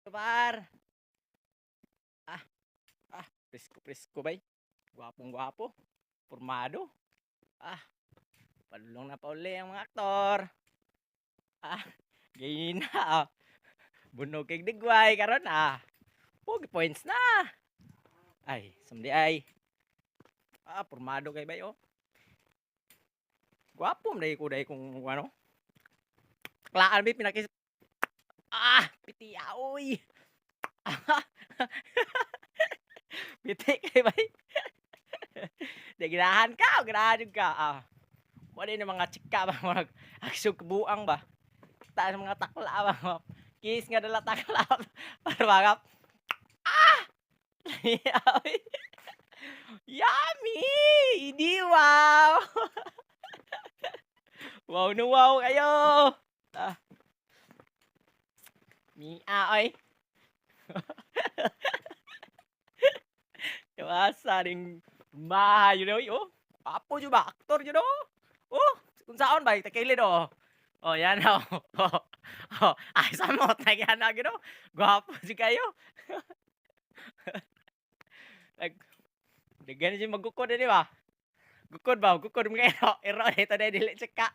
Par. Ah, presko-presko bay. Gwapong-gwapo, pormado. Ah, padulong na pa uli ang mga aktor. Ah, gihina, bunog kay digway karon, pogi points na. Ay, sumdi ay. Pormado kay bay, oh. Gwapo man ko day kung ano. Taklaan bay pinakis. Piti oy. Piti kay bay. Di ganahan ka, ganahan jud ka. Wala na mga chika ba mga agsug buang ba. Ta sa mga takla ba. Kiss nga dala takla. Para mga Yummy! Hindi wow! Wow na wow kayo! Oy. Iwasa ning bahay yun oy, oh. Papo jud ba? Aktor jud oh. Oh, kung saon ba takilid oh. Oh, yan oh. Oh. Oh, ay samot na yan na gino. Gwapo jud kayo. Nag Daghan si magukod di ba? Gukod ba? Gukod mo kayo. Ero dito na dili tsaka.